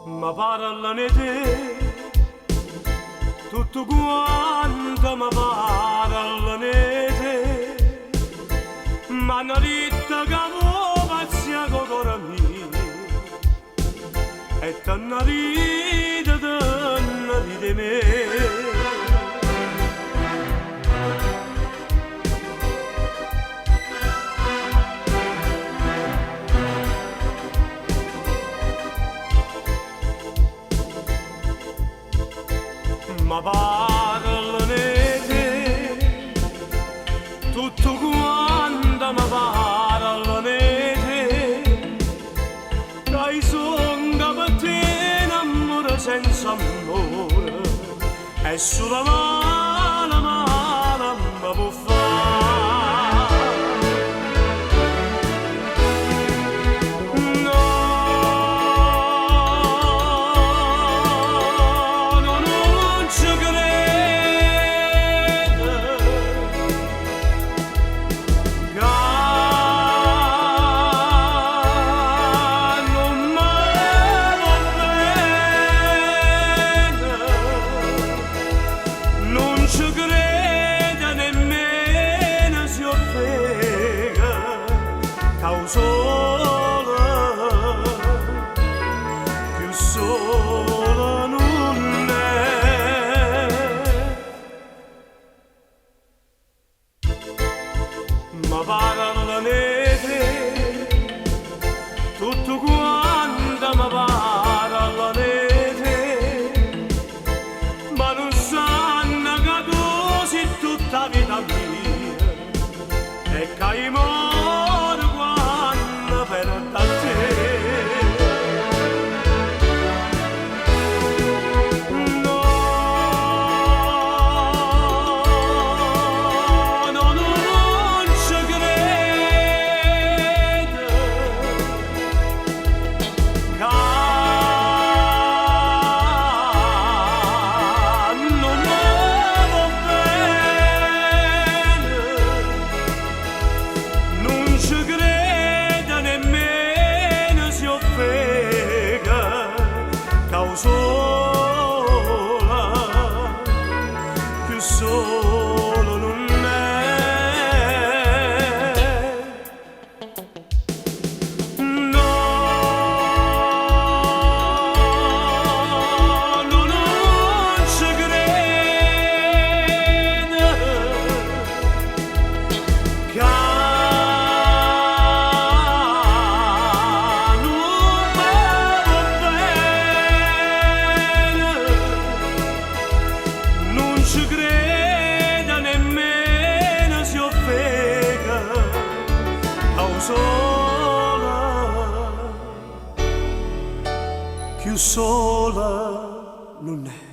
ma parlane te, tutto quanto mi parlane te, ma una ritta che vuoi pazzia con cuore mio, e t'hanno ride me. Ma parlane te, tutto quanto mi parlane te, dai son che per te innamora senza amore, e sulla mala mi può fare. Sola non è, ma parlane te, tutto quanto mi parlane te, ma non sanno che tu sei tutta vita mia, e che io muore quando perdo a te. Solo non è, no, non ci credo, che non va bene, non ci credo. Sola, più sola non è.